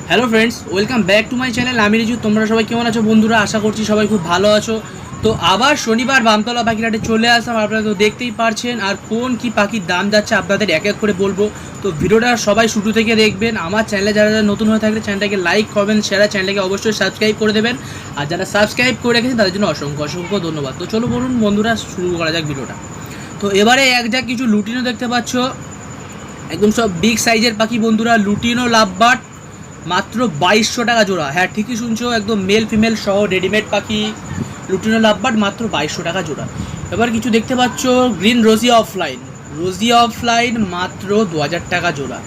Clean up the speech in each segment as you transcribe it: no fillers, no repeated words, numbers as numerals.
Hello friends, welcome back to my channel. আমি রিজু। তোমরা সবাই কেমন আছো বন্ধুরা? আশা করছি সবাই খুব ভালো আছো। তো আবার শনিবার বামতলা পাখিরহাটে চলে আসলাম। আপনারা তো দেখতেই পারছেন, আর কোন কি পাখির দাম যাচ্ছে আপনাদের এক এক করে বলবো। তো ভিডিওটা সবাই শুরু থেকে দেখবেন। আমার চ্যানেলে যারা যারা নতুন হয়ে থাকলে চ্যানেলটাকে লাইক করবেন, শেয়ার, চ্যানেলটাকে অবশ্যই সাবস্ক্রাইব করে দেবেন। আর যারা সাবস্ক্রাইব করে রেখেছেন তাদের জন্য অসংখ্য অসংখ্য ধন্যবাদ। তো চলো বলুন বন্ধুরা, শুরু করা যাক ভিডিওটা। তো এবারে এক যাক কিছু লুটিনো দেখতে পাচ্ছ, একদম সব বিগ সাইজের পাখি বন্ধুরা। লুটিনো লাভবার্ড মাত্র 2200 টাকা জোড়া। হ্যাঁ, ঠিকই শুনছো, একদম মেল ফিমেল সহ রেডিমেড পাখি লুটিনো লাভবার্ড মাত্র 2200 টাকা জোড়া। এবার কিছু দেখতে পাচ্ছ গ্রিন রোজিয়া অফলাইন মাত্র 2000 টাকা জোড়া।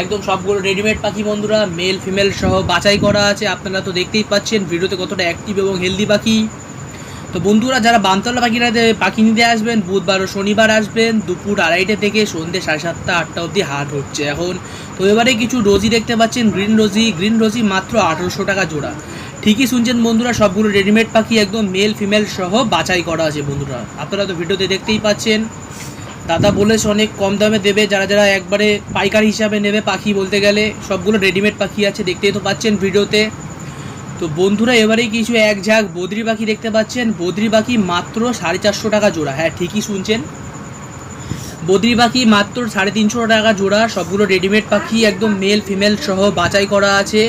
একদম সবগুলো রেডিমেড পাখি বন্ধুরা, মেল ফিমেল সহ বাছাই করা আছে। আপনারা তো দেখতেই পাচ্ছেন ভিডিওতে কতটা অ্যাক্টিভ এবং হেলদি পাখি। তো বন্ধুরা, যারা বামতলা পাখিরাতে পাখি নিতে আসবেন, বুধবার ও শনিবার আসবেন, দুপুর 2:30 থেকে সন্ধ্যে 7:30 8টা অবধি হাট হচ্ছে এখন। তো এবারে কিছু রোজি দেখতে পাচ্ছেন, গ্রিন রোজি মাত্র 1800 টাকা জোড়া। ঠিকই শুনছেন বন্ধুরা, সবগুলো রেডিমেড পাখি একদম মেল ফিমেল সহ বাছাই করা আছে বন্ধুরা। আপনারা তো ভিডিওতে দেখতেই পাচ্ছেন। দাদা বলেছে অনেক কম দামে দেবে, যারা যারা একবারে পাইকারি হিসাবে নেবে পাখি বলতে গেলে সবগুলো রেডিমেড পাখি আছে, দেখতেই তো পাচ্ছেন ভিডিওতে। তো বন্ধুরা, এবারে কিছু এক ঝাঁক বদ্রি পাখি দেখতে পাচ্ছেন। বদ্রি পাখি মাত্র 450 টাকা জোড়া। হ্যাঁ, ঠিকই শুনছেন, বদ্রি পাখি মাত্র 350 টাকা জোড়া। সবগুলো রেডিমেড পাখি একদম মেল ফিমেল সহ বাছাই করা আছে,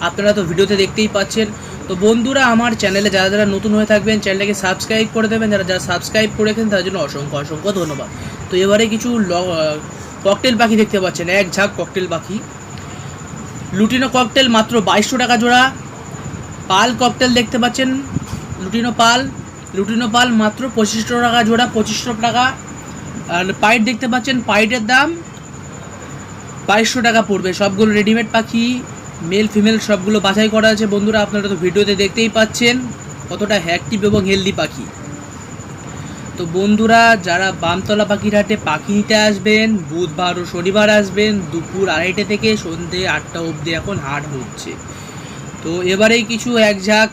আপনারা তো ভিডিওতে দেখতেই পাচ্ছেন। তো বন্ধুরা, আমার চ্যানেলে যারা যারা নতুন হয়ে থাকবেন চ্যানেলটাকে সাবস্ক্রাইব করে দেবেন, যারা যারা সাবস্ক্রাইব করে রেখেছেন তার জন্য অসংখ্য অসংখ্য ধন্যবাদ। তো এবারে কিছু ককটেল পাখি দেখতে পাচ্ছেন, এক ঝাঁক ককটেল পাখি। লুটিনো ককটেল মাত্র 2200 টাকা জোড়া। পাল ককটেল দেখতে পাচ্ছেন, লুটিনো পাল মাত্র 2500 টাকা জোড়া, 2500 টাকা। আর পাইট দেখতে পাচ্ছেন, পাইটের দাম 2200 টাকা পড়বে। সবগুলো রেডিমেড পাখি, মেল ফিমেল সবগুলো বাছাই করা আছে বন্ধুরা। আপনারা তো ভিডিওতে দেখতেই পাচ্ছেন কতটা অ্যাক্টিভ এবং হেলদি পাখি। তো বন্ধুরা, যারা বামতলা পাখিরহাটে পাখি নিতে আসবেন, বুধবার ও শনিবার আসবেন, দুপুর 2:30 থেকে সন্ধ্যে 8টা অবধি এখন হাট হচ্ছে। তো এবারেই কিছু এক ঝাঁক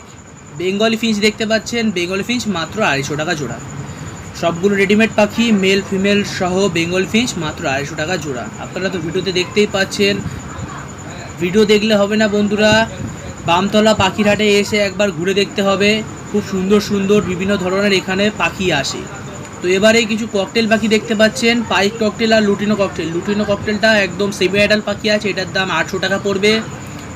বেঙ্গলি ফিঞ্চ দেখতে পাচ্ছেন, বেঙ্গলি ফিঞ্চ মাত্র 250 টাকা জোড়া। সবগুলো রেডিমেড পাখি, মেল ফিমেল সহ বেঙ্গলি ফিঞ্চ মাত্র 250 টাকা জোড়া। আপনারা তো ভিডিওতে দেখতেই পাচ্ছেন। ভিডিও দেখলে হবে না বন্ধুরা, বামতলা পাখিরহাটে এসে একবার ঘুরে দেখতে হবে। খুব সুন্দর সুন্দর বিভিন্ন ধরনের এখানে পাখি আসে। তো এবারে কিছু ককটেল পাখি দেখতে পাচ্ছেন, পাইক ককটেল আর লুটিনো ককটেলটা একদম সেমি অ্যাডাল্ট পাখি আছে, এটার দাম 800 টাকা পড়বে।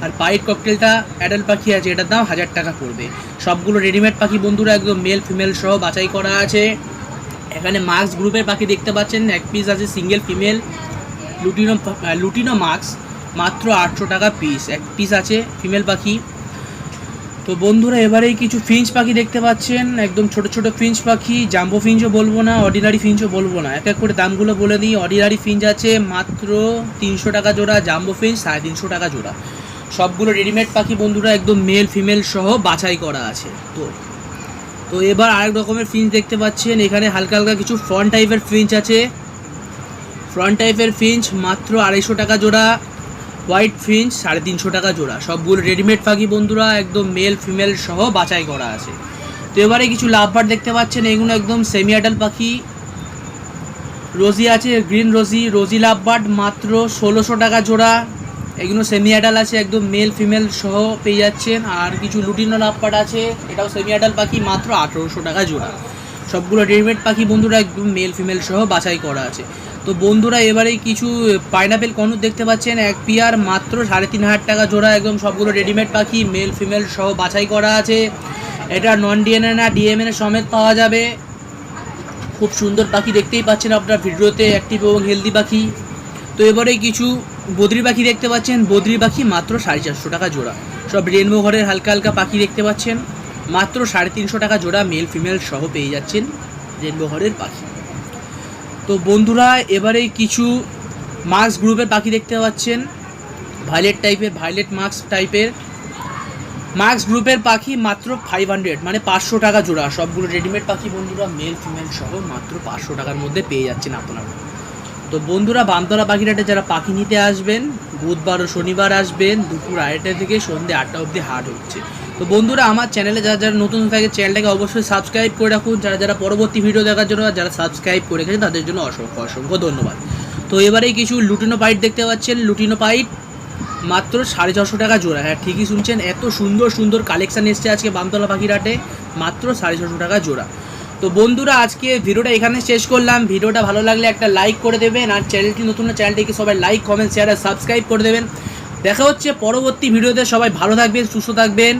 আর পাইট ককটেলটা অ্যাডাল্ট পাখি আছে, এটার দাম 1000 টাকা পড়বে। সবগুলো রেডিমেড পাখি বন্ধুরা, একদম মেল ফিমেল সহ বাছাই করা আছে। এখানে মাস্ক গ্রুপের পাখি দেখতে পাচ্ছেন, এক পিস আছে সিঙ্গেল ফিমেল লুটিনো মাস্ক মাত্র 800 টাকা পিস, এক পিস আছে ফিমেল পাখি। তো বন্ধুরা, এবারেই কিছু ফিঞ্চ পাখি দেখতে পাচ্ছেন, একদম ছোট ছোট ফিঞ্চ পাখি। জাম্বো ফিঞ্চও বলবো না, অর্ডিনারি ফিঞ্চও বলবো না, এক এক করে দামগুলো বলে দিই। অর্ডিনারি ফিঞ্চ আছে মাত্র 300 টাকা জোড়া, জাম্বো ফিঞ্চ 350 টাকা জোড়া। সবগুলো রেডিমেড পাখি বন্ধুরা, একদম মেল ফিমেল সহ বাছাই করা আছে। তো এবার আরেক রকমের ফিঞ্চ দেখতে পাচ্ছেন, এখানে হালকা হালকা কিছু ফ্রন্ট টাইপের ফিঞ্চ আছে। ফ্রন্ট টাইপের ফিঞ্চ মাত্র 250 টাকা জোড়া। হোয়াইট ফিঞ্চ 350 টাকা জোড়া। সবগুলো রেডিমেড পাখি বন্ধুরা, একদম মেল ফিমেল সহ বাছাই করা আছে। তো এবারে কিছু লাভবার্ড দেখতে পাচ্ছেন, এগুলো একদম সেমি অ্যাডাল্ট পাখি। রোজি আছে, গ্রিন রোজি লাভবার্ড মাত্র 1600 টাকা জোড়া। এগুলো সেমি অ্যাডাল্ট আছে, একদম মেল ফিমেল সহ পেয়ে যাচ্ছেন। আর কিছু লুটিনো লাভবার্ড আছে, এটাও সেমি অ্যাডাল্ট পাখি, মাত্র 1800 টাকা জোড়া। সবগুলো রেডিমেড পাখি বন্ধুরা, একদম মেল ফিমেল সহ বাছাই করা আছে। তো বন্ধুরা, এবারে কিছু পাইনাপেল কনুর দেখতে পাচ্ছেন, এক পিয়ার মাত্র 3500 টাকা জোড়া। একদম সবগুলো রেডিমেড পাখি, মেল ফিমেল সহ বাছাই করা আছে। এটা নন ডিএনএ না ডিএমএনএ সমেত পাওয়া যাবে। খুব সুন্দর পাখি, দেখতেই পাচ্ছেন আপনার ভিডিওতে, অ্যাক্টিভ এবং হেলদি পাখি। তো এবারে কিছু বদ্রি পাখি দেখতে পাচ্ছেন, বদ্রি পাখি মাত্র 450 টাকা জোড়া। সব রেনবো ঘরের হালকা হালকা পাখি দেখতে পাচ্ছেন, মাত্র 350 টাকা জোড়া, মেল ফিমেল সহ পেয়ে যাচ্ছেন রেনবো ঘরের পাখি। তো বন্ধুরা, এবারে কিছু মাস্ক গ্রুপের পাখি দেখতে পাচ্ছেন, ভায়োলেট মাস্ক গ্রুপের পাখি মাত্র 500 মানে 500 টাকা জোড়া। সবগুলো রেডিমেড পাখি বন্ধুরা, মেল ফিমেল সহ মাত্র 500 টাকার মধ্যে পেয়ে যাচ্ছেন আপনারা। তো বন্ধুরা, বামতলা পাখিরহাটে যারা পাখি নিতে আসবেন, বুধবার ও শনিবার আসবেন, দুপুর 2:30 থেকে সন্ধ্যে 8টা অবধি হাট হচ্ছে। তো বন্ধুরা, আমার চ্যানেলে যারা যারা নতুন থাকে চ্যানেলটাকে অবশ্যই সাবস্ক্রাইব করে রাখুন, যারা যারা পরবর্তী ভিডিও দেখার জন্য, যারা সাবস্ক্রাইব করে রেখেছেন তাদের জন্য অসংখ্য অসংখ্য ধন্যবাদ। তো এবারে কিছু লুটিনো পাইট দেখতে পাচ্ছেন, লুটিনো পাইট মাত্র 650 টাকা জোড়া। হ্যাঁ ঠিকই শুনছেন, এত সুন্দর সুন্দর কালেকশান এসছে আজকে বামতলা পাখির হাটে, মাত্র 650 টাকা জোড়া। তো বন্ধুরা আজকে ভিডিওটা এখানে শেষ করলাম। ভিডিওটা ভালো লাগলে একটা লাইক করে দেবেন, আর চ্যানেলটি নতুন, চ্যানেলটিকে সবাই লাইক কমেন্ট শেয়ার আর সাবস্ক্রাইব করে দেবেন। দেখা হচ্ছে পরবর্তী ভিডিওতে। সবাই ভালো থাকবেন, সুস্থ থাকবেন।